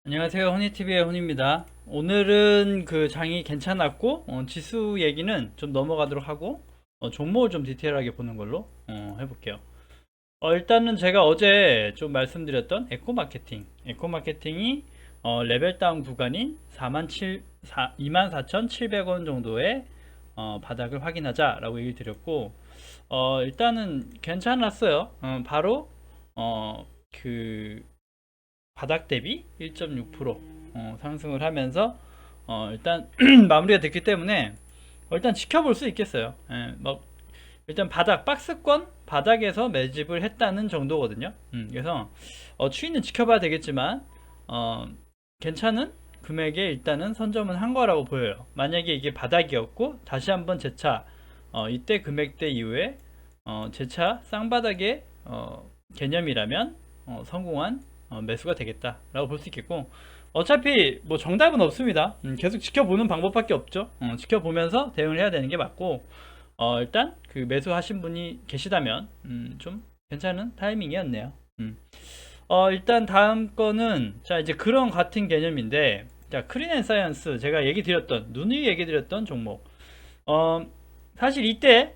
안녕하세요. 허니TV의 혼입니다. 오늘은 그 장이 괜찮았고, 지수 얘기는 좀 넘어가도록 하고, 종목을 좀 디테일하게 보는 걸로 해볼게요. 일단은 제가 어제 좀 말씀드렸던 에코마케팅이 레벨 다운 구간인 24,700원 정도의 바닥을 확인하자라고 얘기를 드렸고, 일단은 괜찮았어요. 바로 그 바닥 대비 1.6% 상승을 하면서 일단 마무리가 됐기 때문에 일단 지켜볼 수 있겠어요. 예, 뭐 일단 바닥 박스권 바닥에서 매집을 했다는 정도거든요. 그래서 추이는 지켜봐야 되겠지만 어, 괜찮은 금액에 일단은 선점은 한 거라고 보여요. 만약에 이게 바닥이었고 다시 한번 재차 이때 금액대 이후에 재차 쌍바닥의 개념이라면 성공한 매수가 되겠다라고 볼 수 있겠고, 어차피 뭐 정답은 없습니다. 계속 지켜보는 방법밖에 없죠. 지켜보면서 대응을 해야 되는 게 맞고, 일단 그 매수하신 분이 계시다면 좀 괜찮은 타이밍이었네요. 일단 다음 거는 자 이제 그런 같은 개념인데, 자 크린앤사이언스 제가 얘기 드렸던 누누이 얘기 드렸던 종목. 어, 사실 이때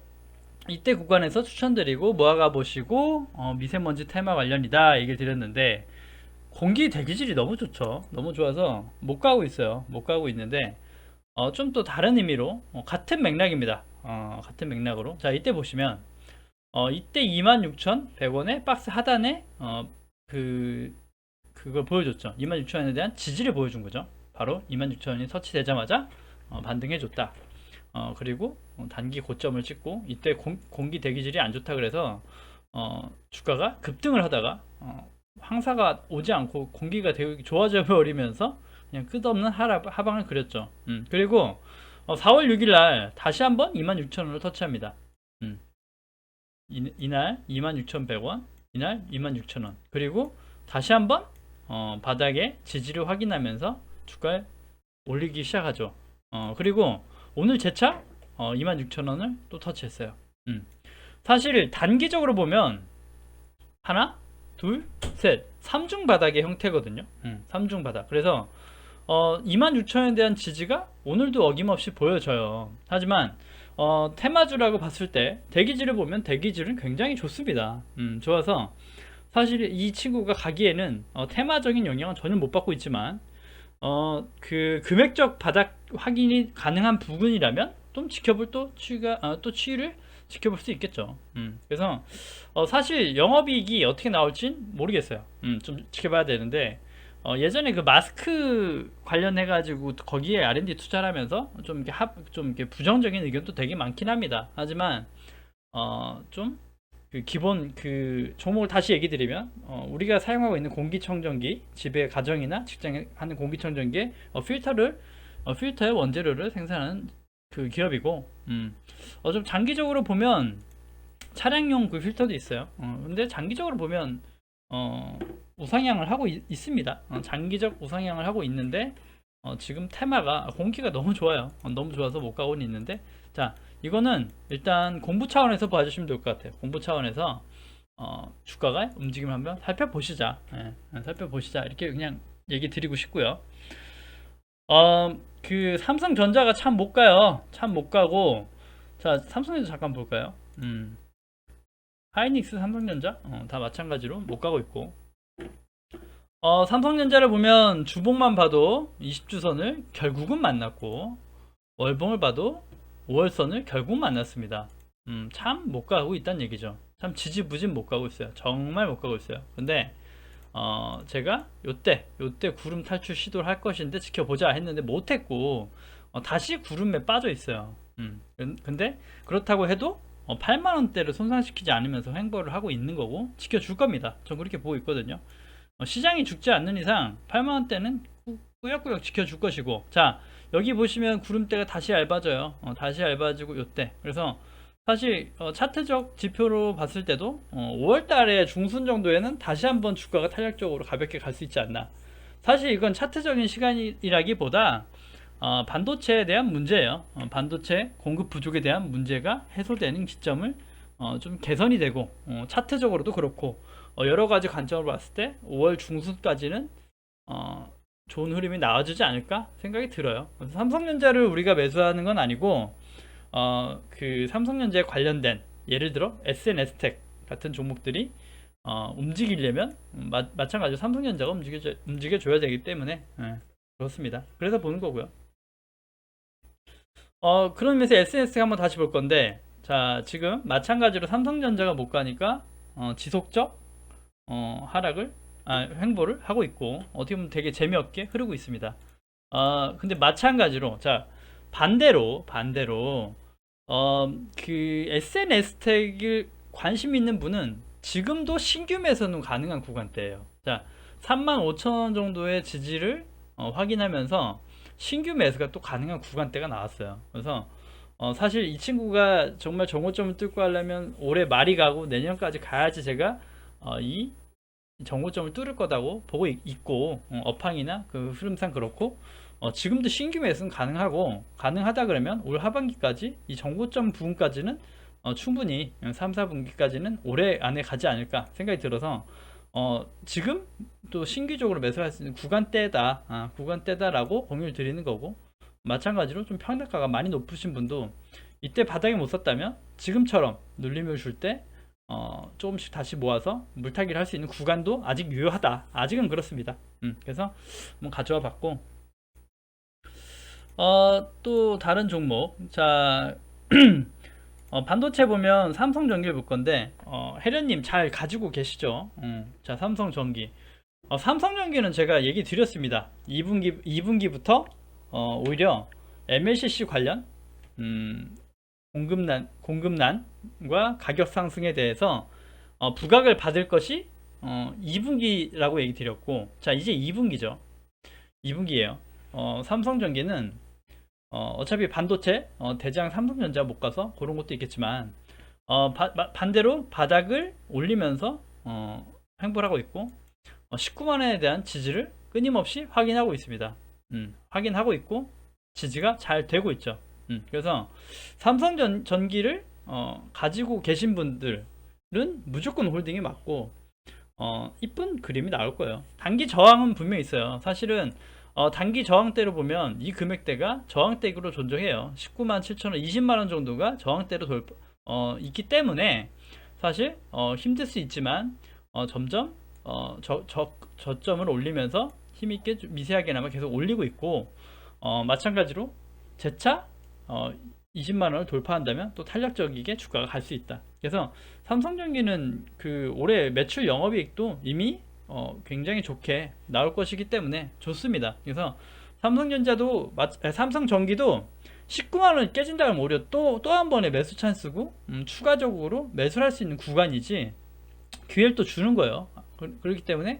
구간에서 추천드리고 모아가 보시고 미세먼지 테마 관련이다 얘기를 드렸는데, 공기 대기질이 너무 좋죠. 너무 좋아서 못 가고 있어요. 못 가고 있는데 좀 또 다른 의미로 같은 맥락입니다. 같은 맥락으로 자 이때 보시면 이때 26,100원에 박스 하단에 그걸 보여줬죠. 26,000원에 대한 지지를 보여준 거죠. 바로 26,000원이 터치되자마자 반등해 줬다. 그리고 단기 고점을 찍고 이때 공기 대기질이 안 좋다 그래서 주가가 급등을 하다가 황사가 오지 않고 공기가 되게 좋아져 버리면서 그냥 끝없는 하방을 그렸죠. 그리고 4월 6일 날 다시 한번 26,000원을 터치합니다. 이날 26,100원, 이날 26,000원. 그리고 다시 한번 바닥에 지지를 확인하면서 주가를 올리기 시작하죠. 그리고 오늘 재차 26,000원을 또 터치했어요. 사실 단기적으로 보면 하나, 둘, 셋, 3중 바닥의 형태거든요. 3중 바닥. 그래서 26,000원에 대한 지지가 오늘도 어김없이 보여져요. 하지만 테마주라고 봤을 때 대기질을 보면 대기질은 굉장히 좋습니다. 좋아서 사실 이 친구가 가기에는 테마적인 영향은 전혀 못 받고 있지만 그 금액적 바닥 확인이 가능한 부분이라면 좀 지켜볼 또 추이를 지켜볼 수 있겠죠. 그래서 사실 영업이익이 어떻게 나올진 모르겠어요. 좀 지켜봐야 되는데 예전에 그 마스크 관련해 가지고 거기에 R&D 투자를 하면서 좀 이렇게 부정적인 의견도 되게 많긴 합니다. 하지만 좀 그 기본 그 종목을 다시 얘기 드리면 우리가 사용하고 있는 공기청정기, 집에 가정이나 직장에 하는 공기청정기에 필터의 원재료를 생산하는 그 기업이고, 좀 장기적으로 보면 차량용 그 필터도 있어요. 근데 장기적으로 보면 우상향을 하고 있습니다. 장기적 우상향을 하고 있는데 지금 테마가 공기가 너무 좋아요. 너무 좋아서 못 가고는 있는데, 자 이거는 일단 공부 차원에서 봐주시면 될 것 같아요. 공부 차원에서 주가가 움직임 한번 살펴보시자. 살펴보시자 이렇게 그냥 얘기 드리고 싶고요. 그 삼성전자가 참 못 가요. 참 못 가고, 자 삼성전자 잠깐 볼까요? 하이닉스, 삼성전자 다 마찬가지로 못 가고 있고, 삼성전자를 보면 주봉만 봐도 20주선을 결국은 만났고, 월봉을 봐도 5월선을 결국 만났습니다. 참 못 가고 있다는 얘기죠. 참 지지부진 못 가고 있어요. 정말 못 가고 있어요. 근데 제가 요때 구름 탈출 시도를 할 것인데 지켜보자 했는데 못했고, 다시 구름에 빠져 있어요. 근데 그렇다고 해도 8만원대를 손상시키지 않으면서 횡보를 하고 있는 거고 지켜줄 겁니다. 전 그렇게 보고 있거든요. 시장이 죽지 않는 이상 8만원대는 꾸역꾸역 지켜줄 것이고, 자 여기 보시면 구름대가 다시 얇아져요. 다시 얇아지고 요때. 그래서 사실 차트적 지표로 봤을 때도 5월달에 중순 정도에는 다시 한번 주가가 탄력적으로 가볍게 갈 수 있지 않나. 사실 이건 차트적인 시간이라기보다 반도체에 대한 문제예요. 반도체 공급 부족에 대한 문제가 해소되는 시점을 좀 개선이 되고, 차트적으로도 그렇고 여러 가지 관점으로 봤을 때 5월 중순까지는 좋은 흐름이 나와주지 않을까 생각이 들어요. 그래서 삼성전자를 우리가 매수하는 건 아니고 그 삼성전자에 관련된 예를 들어 SNS텍 같은 종목들이 움직이려면 마찬가지로 삼성전자가 움직여줘야 되기 때문에 그렇습니다. 그래서 보는 거고요. 그런 면에서 SNS텍 한번 다시 볼 건데, 자 지금 마찬가지로 삼성전자가 못 가니까 지속적 하락을 횡보를 하고 있고, 어떻게 보면 되게 재미없게 흐르고 있습니다. 근데 마찬가지로 자 반대로 그 SNS텍을 관심 있는 분은 지금도 신규 매수는 가능한 구간대예요. 자 35,000원 정도의 지지를 확인하면서 신규 매수가 또 가능한 구간대가 나왔어요. 그래서 사실 이 친구가 정말 정고점을 뚫고 하려면 올해 말이 가고 내년까지 가야지 제가 이 정고점을 뚫을 거다고 보고 있고, 업황이나 그 흐름상 그렇고, 지금도 신규 매수는 가능하다 그러면 올 하반기까지 이 정고점 부분까지는 충분히 3, 4분기까지는 올해 안에 가지 않을까 생각이 들어서 지금 또 신규적으로 매수할 수 있는 구간대다라고 공유를 드리는 거고, 마찬가지로 좀 평단가가 많이 높으신 분도 이때 바닥에 못 샀다면 지금처럼 눌림을 줄 때 조금씩 다시 모아서 물타기를 할 수 있는 구간도 아직 유효하다. 아직은 그렇습니다. 그래서 한번 가져와 봤고, 또 다른 종목, 자 반도체 보면 삼성전기를 볼 건데, 혜련님 잘 가지고 계시죠? 자 삼성전기, 삼성전기는 제가 얘기 드렸습니다. 2분기부터 오히려 MLCC 관련 공급난과 가격 상승에 대해서 부각을 받을 것이 2분기라고 얘기 드렸고, 자 이제 2분기죠. 2분기에요. 삼성전기는 어차피 반도체 대장 삼성전자 못 가서 그런 것도 있겠지만 반대로 바닥을 올리면서 횡보를 하고 있고, 19만원에 대한 지지를 끊임없이 확인하고 있습니다. 확인하고 있고 지지가 잘 되고 있죠. 그래서 삼성전기를 가지고 계신 분들은 무조건 홀딩이 맞고, 이쁜 그림이 나올 거예요. 단기 저항은 분명히 있어요. 사실은 단기 저항대로 보면 이 금액대가 저항대로 존재해요. 19만 7천원, 20만원 정도가 저항대로 있기 때문에 사실 힘들 수 있지만 점점 저점을 올리면서 힘있게 미세하게나마 계속 올리고 있고, 마찬가지로 재차 20만원을 돌파한다면 또 탄력적이게 주가가 갈 수 있다. 그래서 삼성전기는 그 올해 매출 영업이익도 이미 굉장히 좋게 나올 것이기 때문에 좋습니다. 그래서 삼성전기도 19만원 깨진다면 오히려 또 한 번의 매수 찬스고, 추가적으로 매수를 할 수 있는 구간이지 기회를 또 주는 거예요. 그렇기 때문에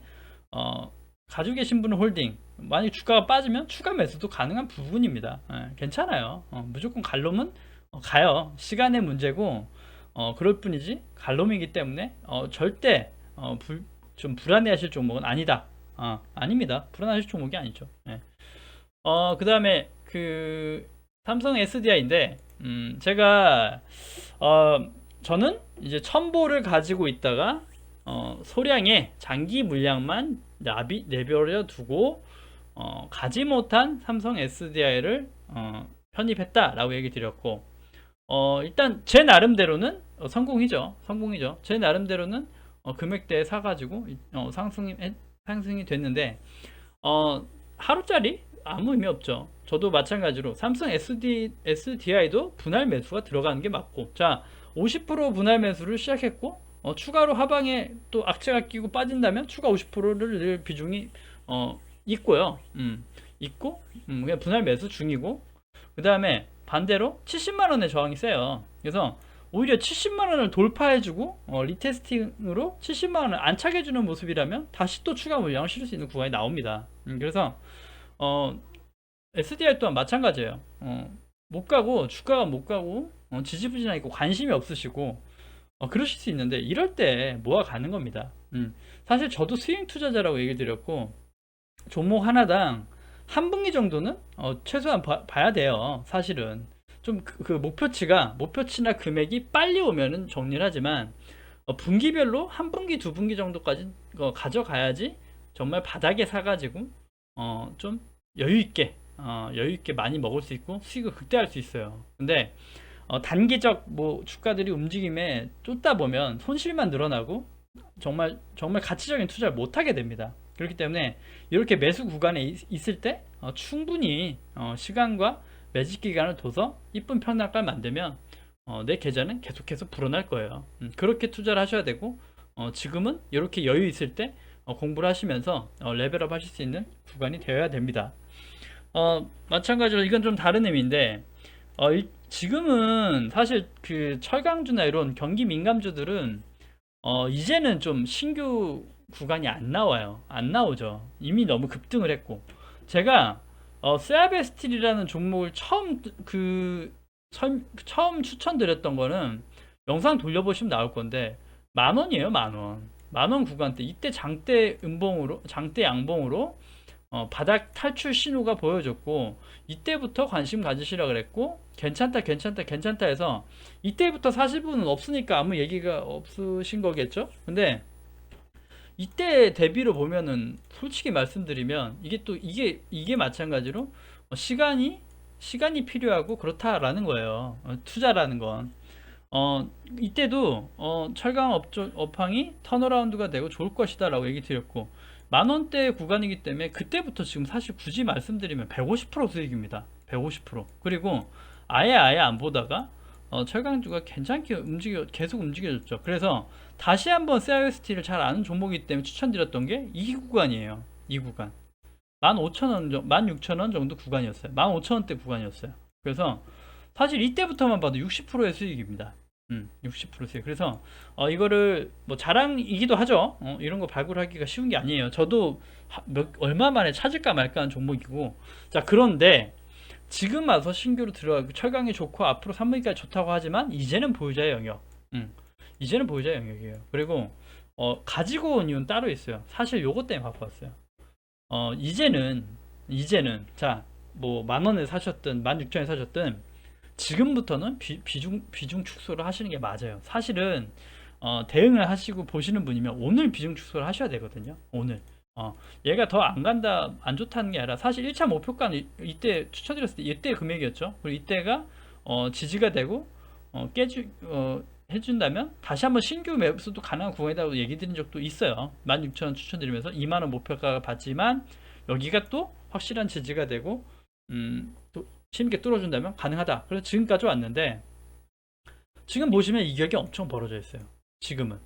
가지고 계신 분은 홀딩, 만약 주가가 빠지면 추가 매수도 가능한 부분입니다. 괜찮아요. 무조건 갈 놈은 가요. 시간의 문제고 그럴 뿐이지 갈 놈이기 때문에 절대 좀 불안해하실 종목은 아니다. 아닙니다. 불안하실 종목이 아니죠. 그 다음에 그 삼성 SDI인데, 제가 저는 이제 첨보를 가지고 있다가 소량의 장기 물량만 내버려 두고 가지 못한 삼성 SDI를 편입했다라고 얘기 드렸고, 일단 제 나름대로는 성공이죠. 제 나름대로는 금액대에 사가지고 상승이 됐는데, 하루짜리 아무 의미 없죠. 저도 마찬가지로 삼성 SDI도 분할 매수가 들어가는 게 맞고, 자 50% 분할 매수를 시작했고, 추가로 하방에 또 악재가 끼고 빠진다면 추가 50%를 늘 비중이 있고요. 있고 그냥 분할 매수 중이고, 그 다음에 반대로 70만원의 저항이 세요. 그래서 오히려 70만원을 돌파해주고 리테스팅으로 70만원을 안착해주는 모습이라면 다시 또 추가 물량을 실을 수 있는 구간이 나옵니다. 그래서 SDI 또한 마찬가지예요. 못 가고 주가가 못 가고 지지부진하고 관심이 없으시고 그러실 수 있는데, 이럴 때 모아 가는 겁니다. 사실 저도 스윙 투자자라고 얘기 드렸고, 종목 하나당 한 분기 정도는 최소한 봐야 돼요. 사실은 좀 그 목표치나 금액이 빨리 오면은 정리를 하지만 분기별로 한 분기 두 분기 정도까지 가져가야지 정말 바닥에 사가지고 좀 여유 있게 많이 먹을 수 있고 수익을 극대화할 수 있어요. 근데 단기적 뭐 주가들이 움직임에 쫓다 보면 손실만 늘어나고 정말 가치적인 투자를 못 하게 됩니다. 그렇기 때문에 이렇게 매수 구간에 있을 때 충분히 시간과 매직 기간을 둬서 이쁜 평단가를 만들면 내 계좌는 계속해서 불어날 거예요. 그렇게 투자를 하셔야 되고 지금은 이렇게 여유 있을 때 공부를 하시면서 레벨업 하실 수 있는 구간이 되어야 됩니다. 마찬가지로 이건 좀 다른 의미인데 지금은 사실 그 철강주나 이런 경기 민감주들은 이제는 좀 신규 구간이 안 나와요. 안 나오죠. 이미 너무 급등을 했고 제가 세아베스틸이라는 종목을 처음 추천드렸던 거는 영상 돌려보시면 나올 건데 10,000원이에요. 10,000원. 10,000원 구간대 이때 장대 양봉으로 바닥 탈출 신호가 보여졌고 이때부터 관심 가지시라 그랬고 괜찮다 해서 이때부터 사실 분은 없으니까 아무 얘기가 없으신 거겠죠. 근데 이때 대비로 보면은 솔직히 말씀드리면 이게 마찬가지로 시간이 필요하고 그렇다라는 거예요. 투자라는 건 이때도 철강 업황이 턴어라운드가 되고 좋을 것이다 라고 얘기 드렸고 10,000원대 구간이기 때문에 그때부터 지금 사실 굳이 말씀드리면 150% 수익입니다. 150%. 그리고 아예 안 보다가 철강주가 괜찮게 계속 움직여줬죠. 그래서 다시 한번 CIST를 잘 아는 종목이기 때문에 추천드렸던 게 이 구간이에요. 이 구간 15,000원, 16,000원 정도 구간이었어요. 15,000원대 구간이었어요. 그래서 사실 이때부터만 봐도 60%의 수익입니다. 60% 수익. 그래서 이거를 뭐 자랑이기도 하죠. 이런 거 발굴하기가 쉬운 게 아니에요. 저도 얼마 만에 찾을까 말까 하는 종목이고. 자, 그런데 지금 와서 신규로 들어가고 철강이 좋고 앞으로 3분기까지 좋다고 하지만 이제는 보유자의 영역. 이제는 보유자의 영역이에요. 그리고 가지고 온 이유는 따로 있어요. 사실 요것 때문에 갖고 왔어요. 이제는 자, 뭐 10,000원에 사셨든 16,000원에 사셨든 지금부터는 비중 축소를 하시는 게 맞아요. 사실은 대응을 하시고 보시는 분이면 오늘 비중 축소를 하셔야 되거든요. 오늘 얘가 더 안 간다, 안 좋다는 게 아니라 사실 1차 목표가는 이때 추천드렸을 때 이때 금액이었죠. 그리고 이때가 지지가 되고 해준다면 다시 한번 신규 매수도 가능한 구간이라고 얘기 드린 적도 있어요. 16,000원 추천드리면서 2만원 목표가가 받지만 여기가 또 확실한 지지가 되고 또 힘있게 뚫어준다면 가능하다. 그래서 지금까지 왔는데 지금 보시면 이격이 엄청 벌어져 있어요. 지금은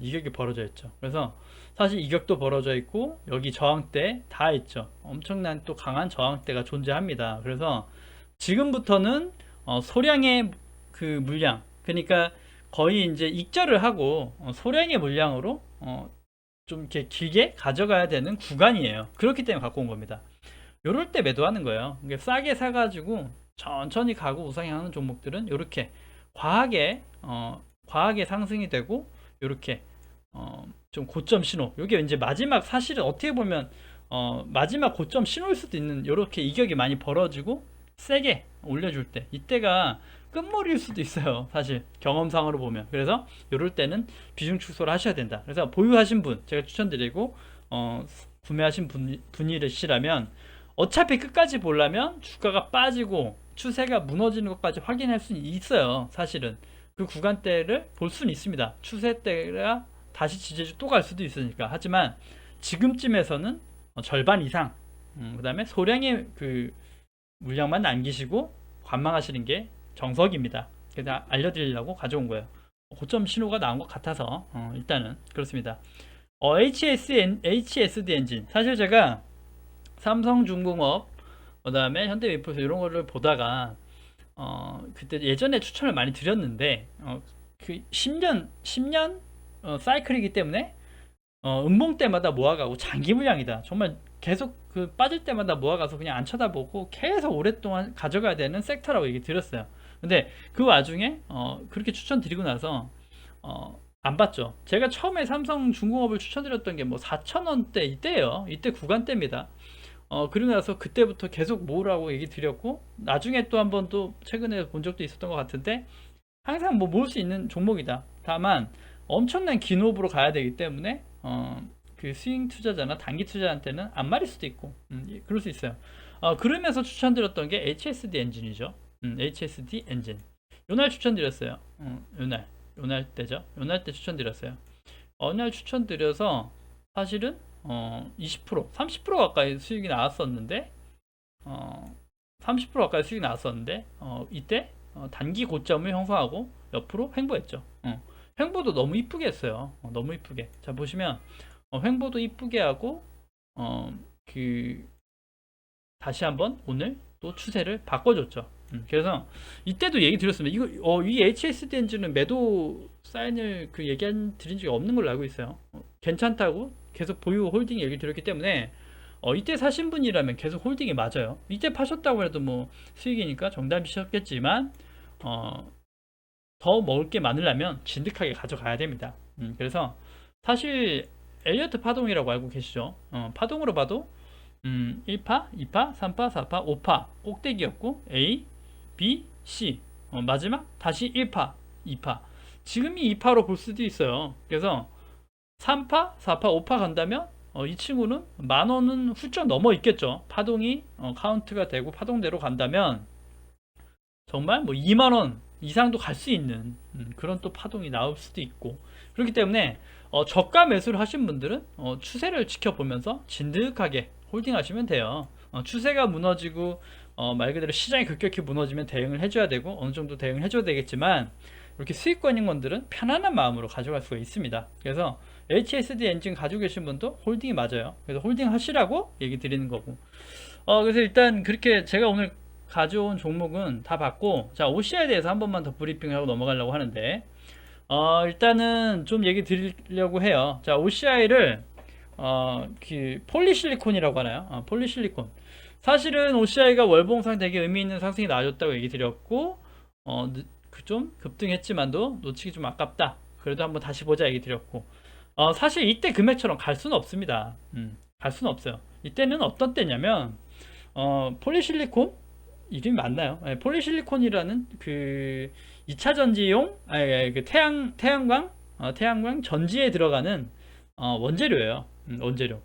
이격이 벌어져 있죠. 그래서 사실 이격도 벌어져 있고 여기 저항대 다 있죠. 엄청난 또 강한 저항대가 존재합니다. 그래서 지금부터는 소량의 그 물량, 그러니까 거의 이제 익절을 하고 소량의 물량으로 좀 이렇게 길게 가져가야 되는 구간이에요. 그렇기 때문에 갖고 온 겁니다. 요럴 때 매도하는 거예요. 이게 싸게 사가지고 천천히 가고 우상향하는 종목들은 이렇게 과하게 상승이 되고 이렇게 좀 고점 신호. 이게 이제 마지막 사실은 어떻게 보면 마지막 고점 신호일 수도 있는 이렇게 이격이 많이 벌어지고 세게 올려줄 때 이때가 끝물일 수도 있어요. 사실 경험상으로 보면. 그래서 이럴 때는 비중 축소를 하셔야 된다. 그래서 보유하신 분 제가 추천드리고 구매하신 분이시라면 어차피 끝까지 보려면 주가가 빠지고 추세가 무너지는 것까지 확인할 수는 있어요. 사실은 그 구간대를 볼 수는 있습니다. 추세대가 다시 지지주 또 갈 수도 있으니까. 하지만 지금쯤에서는 절반 이상 그 다음에 소량의 그 물량만 남기시고 관망하시는 게 정석입니다. 그래서 알려드리려고 가져온 거예요. 고점 신호가 나온 것 같아서 일단은 그렇습니다. HSD 엔진, 사실 제가 삼성중공업 그 다음에 현대미포스 이런 거를 보다가 그때 예전에 추천을 많이 드렸는데 그 10년 사이클이기 때문에 음봉 때마다 모아가고 장기 물량이다. 정말 계속 그 빠질 때마다 모아가서 그냥 안 쳐다보고 계속 오랫동안 가져가야 되는 섹터라고 얘기 드렸어요. 근데 그 와중에 그렇게 추천드리고 나서 안 봤죠. 제가 처음에 삼성중공업을 추천드렸던 게 뭐 4,000원대 이때예요. 이때 구간대입니다. 그리고 나서 그때부터 계속 모으라고 얘기 드렸고 나중에 또 한 번 또 최근에 본 적도 있었던 것 같은데 항상 뭐 모을 수 있는 종목이다. 다만 엄청난 긴 호흡으로 가야 되기 때문에 그 스윙 투자자나 단기 투자한테는 안 맞을 수도 있고, 그럴 수 있어요. 그러면서 추천드렸던 게 HSD 엔진이죠. HSD 엔진. 요날 추천드렸어요. 요날 때죠. 요날 때 추천드렸어요. 어느 날 추천드려서 사실은 20%, 30% 가까이 수익이 나왔었는데, 30% 가까이 수익이 나왔었는데, 이때 단기 고점을 형성하고 옆으로 횡보했죠. 횡보도 너무 이쁘게 했어요. 너무 이쁘게. 자, 보시면 횡보도 이쁘게 하고 그 다시 한번 오늘 또 추세를 바꿔줬죠. 그래서 이때도 얘기 드렸습니다. 이 HSD 엔진은 매도 사인을 드린 적이 없는 걸로 알고 있어요. 괜찮다고 계속 보유 홀딩 얘기 드렸기 때문에 이때 사신 분이라면 계속 홀딩이 맞아요. 이때 파셨다고 해도 뭐 수익이니까 정답이셨겠지만 더 먹을 게 많으려면 진득하게 가져가야 됩니다. 그래서 사실 엘리어트 파동이라고 알고 계시죠? 파동으로 봐도 1파, 2파, 3파, 4파, 5파 꼭대기였고 A, B, C 마지막 다시 1파, 2파 지금이 2파로 볼 수도 있어요. 그래서 3파, 4파, 5파 간다면 이 친구는 10,000원은 훌쩍 넘어 있겠죠. 파동이 카운트가 되고 파동대로 간다면 정말 뭐 2만원 이상도 갈 수 있는 그런 또 파동이 나올 수도 있고, 그렇기 때문에 저가 매수를 하신 분들은 추세를 지켜보면서 진득하게 홀딩 하시면 돼요. 추세가 무너지고 말 그대로 시장이 급격히 무너지면 대응을 해줘야 되고 어느 정도 대응을 해줘야 되겠지만, 이렇게 수익권인 건들은 편안한 마음으로 가져갈 수가 있습니다. 그래서 HSD 엔진 가지고 계신 분도 홀딩이 맞아요. 그래서 홀딩 하시라고 얘기 드리는 거고, 그래서 일단 그렇게 제가 오늘 가져온 종목은 다 봤고, 자, OCI에 대해서 한 번만 더 브리핑하고 넘어가려고 하는데, 일단은 좀 얘기 드리려고 해요. 자, OCI를 그 폴리실리콘이라고 하나요? 폴리실리콘. 사실은 OCI가 월봉상 되게 의미 있는 상승이 나와줬다고 얘기 드렸고, 좀 급등했지만도 놓치기 좀 아깝다. 그래도 한번 다시 보자 얘기 드렸고, 사실 이때 금액처럼 갈 수는 없습니다. 갈 수는 없어요. 이때는 어떤 때냐면, 폴리실리콘 이름이 맞나요? 네, 폴리실리콘이라는 그 2차 전지용 그 태양광 전지에 들어가는 원재료예요. 원재료.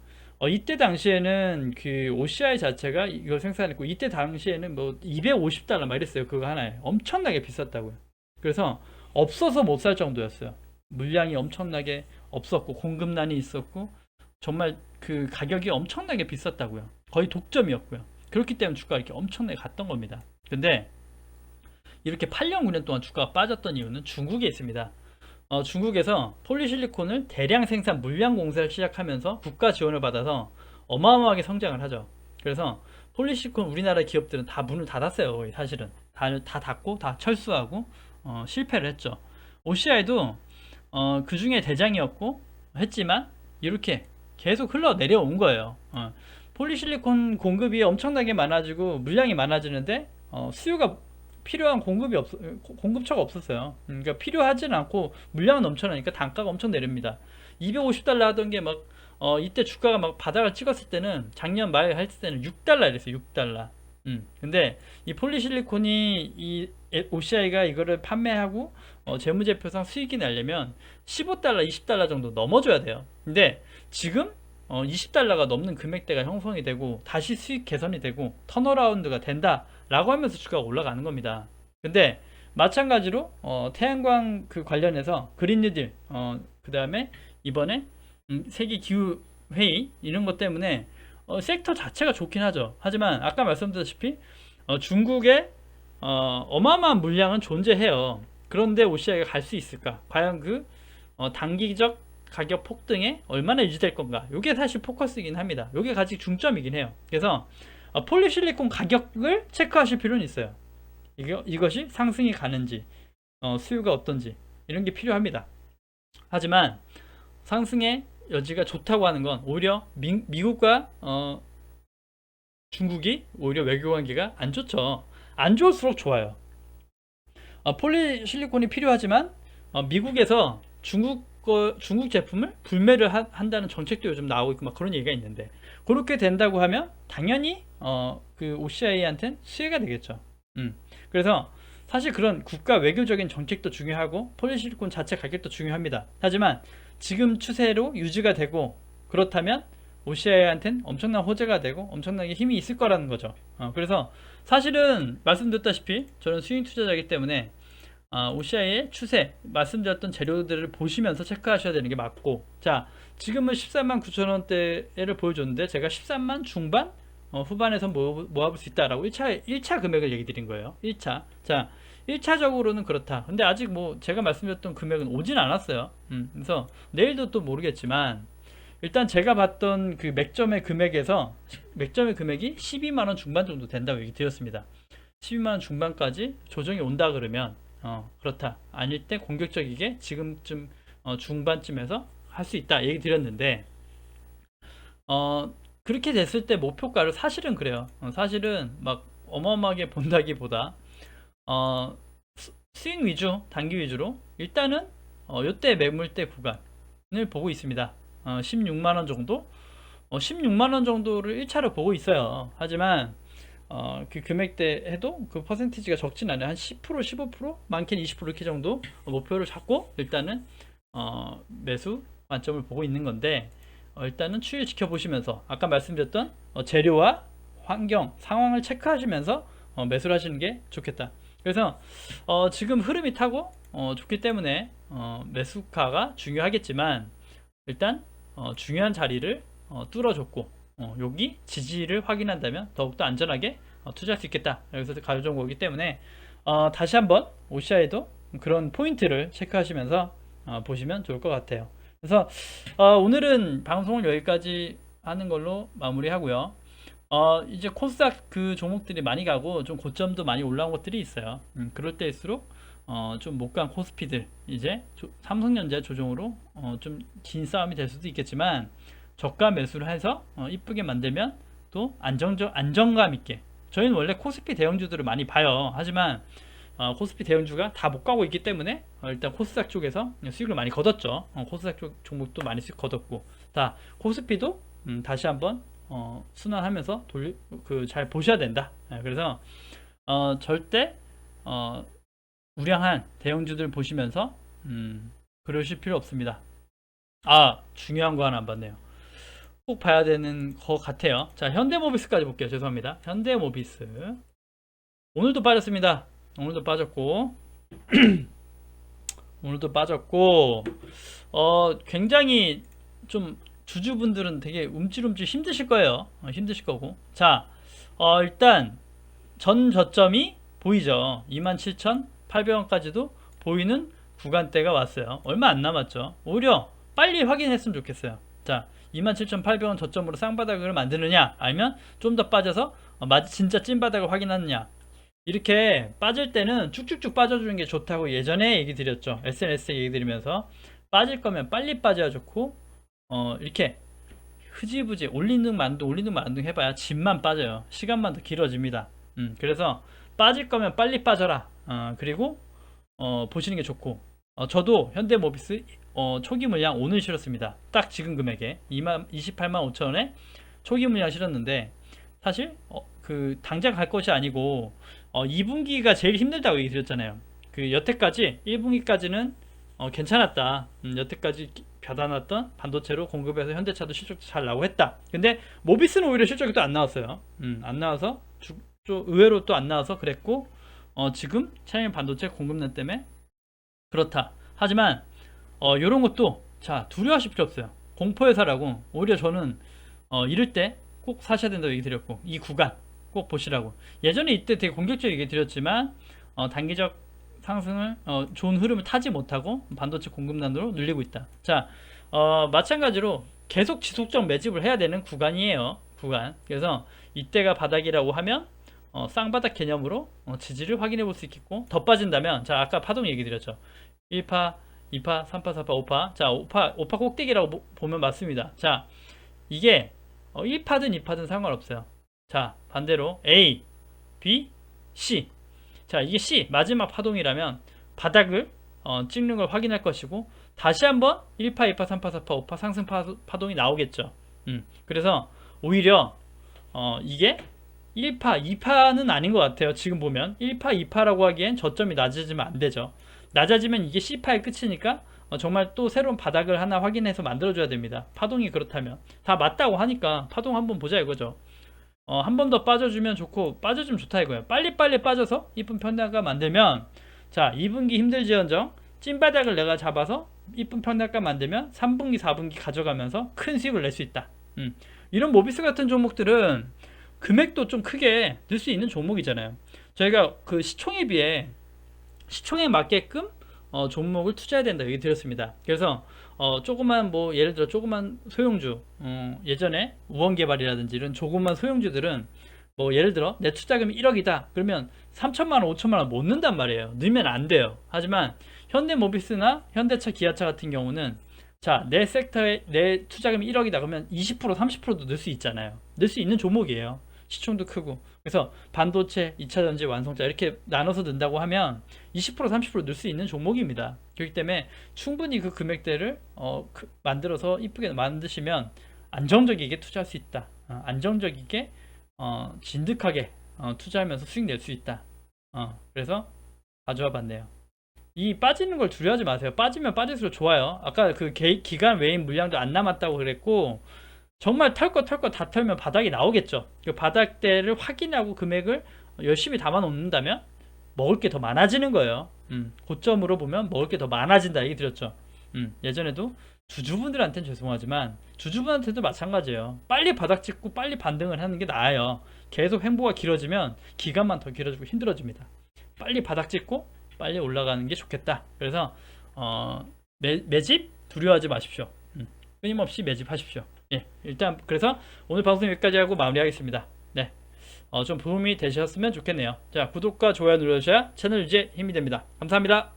이때 당시에는 그 OCI 자체가 이걸 생산했고, 이때 당시에는 뭐 $250 막 이랬어요. 그거 하나에 엄청나게 비쌌다고요. 그래서 없어서 못 살 정도였어요. 물량이 엄청나게 없었고 공급난이 있었고 정말 그 가격이 엄청나게 비쌌다고요. 거의 독점이었고요. 그렇기 때문에 주가가 이렇게 엄청나게 갔던 겁니다. 근데 이렇게 8년 9년 동안 주가가 빠졌던 이유는 중국에 있습니다. 중국에서 폴리실리콘을 대량 생산 물량 공사를 시작하면서 국가 지원을 받아서 어마어마하게 성장을 하죠. 그래서 폴리실리콘 우리나라 기업들은 다 문을 닫았어요. 거의 사실은 다 닫고 다 철수하고 실패를 했죠. OCI도 그 중에 대장이었고 했지만 이렇게 계속 흘러내려온 거예요. 폴리실리콘 공급이 엄청나게 많아지고 물량이 많아지는데 수요가 필요한 공급처가 없었어요. 그러니까 필요하진 않고 물량은 넘쳐나니까 단가가 엄청 내립니다. $250 하던 게 막 이때 주가가 막 바닥을 찍었을 때는 작년 말 했을 때는 $6 이랬어요. $6. 근데 이 폴리실리콘이 이 OCI가 이거를 판매하고 재무제표상 수익이 나려면 $15, $20 정도 넘어줘야 돼요. 근데 지금 $20가 넘는 금액대가 형성이 되고 다시 수익 개선이 되고 턴어라운드가 된다 라고 하면서 주가가 올라가는 겁니다. 근데 마찬가지로 태양광 그 관련해서 그린 뉴딜 그 다음에 이번에 세계 기후 회의 이런 것 때문에 섹터 자체가 좋긴 하죠. 하지만 아까 말씀드렸다시피 중국에 어마어마한 물량은 존재해요. 그런데 OCI가 갈 수 있을까? 과연 그 단기적 가격 폭등에 얼마나 유지될 건가? 이게 사실 포커스이긴 합니다. 이게 가장 중점이긴 해요. 그래서 폴리실리콘 가격을 체크하실 필요는 있어요. 이것이 상승이 가는지 수요가 어떤지 이런 게 필요합니다. 하지만 상승의 여지가 좋다고 하는 건 오히려 미국과 중국이 오히려 외교 관계가 안 좋죠. 안 좋을수록 좋아요. 폴리실리콘이 필요하지만 미국에서 중국 제품을 불매를 한다는 정책도 요즘 나오고 있고 막 그런 얘기가 있는데, 그렇게 된다고 하면 당연히 그 OCI한테는 수혜가 되겠죠. 그래서 사실 그런 국가 외교적인 정책도 중요하고 폴리실리콘 자체 가격도 중요합니다. 하지만 지금 추세로 유지가 되고 그렇다면 OCI한테는 엄청난 호재가 되고 엄청나게 힘이 있을 거라는 거죠. 그래서 사실은 말씀드렸다시피 저는 스윙 투자자이기 때문에 OCI의 추세, 말씀드렸던 재료들을 보시면서 체크하셔야 되는 게 맞고, 자, 지금은 13만 9천 원대를 보여줬는데 제가 13만 중반 후반에서 모아볼 수 있다라고 1차 금액을 얘기 드린 거예요. 1차. 자, 1차적으로는 그렇다. 근데 아직 뭐 제가 말씀드렸던 금액은 오진 않았어요. 그래서 내일도 또 모르겠지만 일단 제가 봤던 그 맥점의 금액에서 맥점의 금액이 12만 원 중반 정도 된다고 얘기 드렸습니다. 12만 원 중반까지 조정이 온다 그러면 그렇다. 아닐 때 공격적이게 지금쯤 중반쯤에서 할 수 있다 얘기 드렸는데 그렇게 됐을 때 목표가를 사실은 그래요. 사실은 막 어마어마하게 본다기보다 스윙 위주, 단기 위주로 일단은 요때 매물대 구간을 보고 있습니다. 16만원 정도? 16만원 정도를 1차로 보고 있어요. 하지만 그 금액대 해도 그 퍼센티지가 적진 않아요. 한 10%, 15%? 많게는 20% 이렇게 정도 목표를 잡고 일단은 매수 관점을 보고 있는 건데 일단은 추이 지켜보시면서 아까 말씀드렸던 재료와 환경, 상황을 체크하시면서 매수를 하시는 게 좋겠다. 그래서 지금 흐름이 타고 좋기 때문에 매수가가 중요하겠지만 일단 중요한 자리를 뚫어줬고 여기 지지를 확인한다면 더욱더 안전하게 투자할 수 있겠다. 여기서 가져온 거기 때문에 다시 한번 OCI도 그런 포인트를 체크하시면서 보시면 좋을 것 같아요. 그래서 오늘은 방송을 여기까지 하는 걸로 마무리하고요. 이제 코스닥 그 종목들이 많이 가고 좀 고점도 많이 올라온 것들이 있어요. 그럴 때일수록 좀 못 간 코스피들 이제 삼성전자 조정으로 좀 긴 싸움이 될 수도 있겠지만 저가 매수를 해서 이쁘게 만들면 또 안정감 있게, 저희는 원래 코스피 대형주들을 많이 봐요. 하지만 코스피 대형주가 다 못 가고 있기 때문에 일단 코스닥 쪽에서 수익을 많이 거뒀죠. 코스닥 쪽 종목도 많이 수익 거뒀고, 자 코스피도 다시 한번 순환하면서 잘 보셔야 된다. 그래서 절대 우량한 대형주들 보시면서 그러실 필요 없습니다. 중요한 거 하나 안 봤네요. 꼭 봐야 되는 것 같아요. 자, 현대모비스까지 볼게요. 죄송합니다. 현대모비스 오늘도 빠졌습니다. 오늘도 빠졌고 오늘도 빠졌고 굉장히 좀 주주분들은 되게 움찔움찔 힘드실 거예요. 힘드실 거고, 자 일단 전 저점이 보이죠. 27,800원까지도 보이는 구간대가 왔어요. 얼마 안 남았죠. 오히려 빨리 확인했으면 좋겠어요. 자 27,800원 저점으로 쌍바닥을 만드느냐, 아니면 좀 더 빠져서 진짜 찐바닥을 확인하느냐. 이렇게 빠질 때는 쭉쭉쭉 빠져주는 게 좋다고 예전에 얘기 드렸죠. SNS에 얘기 드리면서 빠질 거면 빨리 빠져야 좋고 이렇게 흐지부지 올리는 만둥 해봐야 집만 빠져요. 시간만 더 길어집니다. 그래서 빠질 거면 빨리 빠져라. 그리고 보시는 게 좋고, 저도 현대모비스 초기 물량 오늘 실었습니다. 딱 지금 금액에 28만 5천원에 초기 물량 실었는데, 사실 그 당장 갈 것이 아니고 2분기가 제일 힘들다고 얘기 드렸잖아요. 그 여태까지 1분기까지는 괜찮았다. 여태까지 벼다놨던 반도체로 공급해서 현대차도 실적도 잘 나오고 했다. 근데 모비스는 오히려 실적이 또 안 나왔어요. 안 나와서 좀 의외로 또 안 나와서 그랬고, 지금 차이나 반도체 공급난 때문에 그렇다. 하지만 요런 것도 자 두려워하실 필요 없어요. 공포회사라고. 오히려 저는 이럴 때 꼭 사셔야 된다고 얘기 드렸고, 이 구간 꼭 보시라고. 예전에 이때 되게 공격적으로 얘기 드렸지만 단기적 상승을 좋은 흐름을 타지 못하고 반도체 공급난으로 눌리고 있다. 자 마찬가지로 계속 지속적 매집을 해야 되는 구간이에요. 구간. 그래서 이때가 바닥이라고 하면 쌍바닥 개념으로 지지를 확인해 볼 수 있겠고, 더 빠진다면 자 아까 파동 얘기 드렸죠. 1파 2파 3파 4파 5파, 자 5파 꼭대기라고 보면 맞습니다. 자 이게 1파든 2파든 상관없어요. 자 반대로 A, B, C, 자 이게 C 마지막 파동이라면 바닥을 찍는 걸 확인할 것이고, 다시 한번 1파 2파 3파 4파 5파 상승 파동이 나오겠죠. 그래서 오히려 이게 1파 2파는 아닌 것 같아요. 지금 보면 1파 2파라고 하기엔 저점이 낮아지면 안 되죠. 낮아지면 이게 C파의 끝이니까 정말 또 새로운 바닥을 하나 확인해서 만들어줘야 됩니다. 파동이 그렇다면 다 맞다고 하니까 파동 한번 보자 이거죠. 한 번 더 빠져주면 좋고 빠져주면 좋다 이거예요. 빨리빨리 빠져서 이쁜 평단가 만들면 자 2분기 힘들지언정 찐바닥을 내가 잡아서 이쁜 평단가 만들면 3분기 4분기 가져가면서 큰 수익을 낼 수 있다. 이런 모비스 같은 종목들은 금액도 좀 크게 늘 수 있는 종목이잖아요. 저희가 그 시총에 비해 시총에 맞게끔 종목을 투자해야 된다 얘기 드렸습니다. 그래서 조그만 뭐 예를 들어 조그만 소형주 예전에 우원개발이라든지 이런 조그만 소형주들은 뭐 예를 들어 내 투자금이 1억이다 그러면 3천만원 5천만원 못 넣는단 말이에요. 넣으면 안 돼요. 하지만 현대모비스나 현대차 기아차 같은 경우는 자 내 섹터에 내 투자금이 1억이다 그러면 20% 30%도 넣을 수 있잖아요. 넣을 수 있는 종목이에요. 시총도 크고. 그래서 반도체 2차전지 완성차 이렇게 나눠서 넣는다고 하면 20% 30% 넣을 수 있는 종목입니다. 그렇기 때문에 충분히 그 금액대를 만들어서 이쁘게 만드시면 안정적이게 투자할 수 있다. 안정적이게 진득하게 투자하면서 수익 낼 수 있다. 그래서 가져와 봤네요. 이 빠지는 걸 두려워하지 마세요. 빠지면 빠질수록 좋아요. 아까 그 기간 외인 물량도 안 남았다고 그랬고 정말 털 거 다 털면 바닥이 나오겠죠. 그 바닥대를 확인하고 금액을 열심히 담아 놓는다면 먹을 게 더 많아지는 거예요. 고점으로 보면 먹을 게 더 많아진다 얘기 드렸죠. 예전에도 주주분들한테는 죄송하지만 주주분한테도 마찬가지예요. 빨리 바닥 찍고 빨리 반등을 하는 게 나아요. 계속 횡보가 길어지면 기간만 더 길어지고 힘들어집니다. 빨리 바닥 찍고 빨리 올라가는 게 좋겠다. 그래서 매집 두려워하지 마십시오. 끊임없이 매집하십시오. 예, 일단 그래서 오늘 방송 여기까지 하고 마무리하겠습니다. 네, 좀 도움이 되셨으면 좋겠네요. 자, 구독과 좋아요 눌러주셔야 채널 유지에 힘이 됩니다. 감사합니다.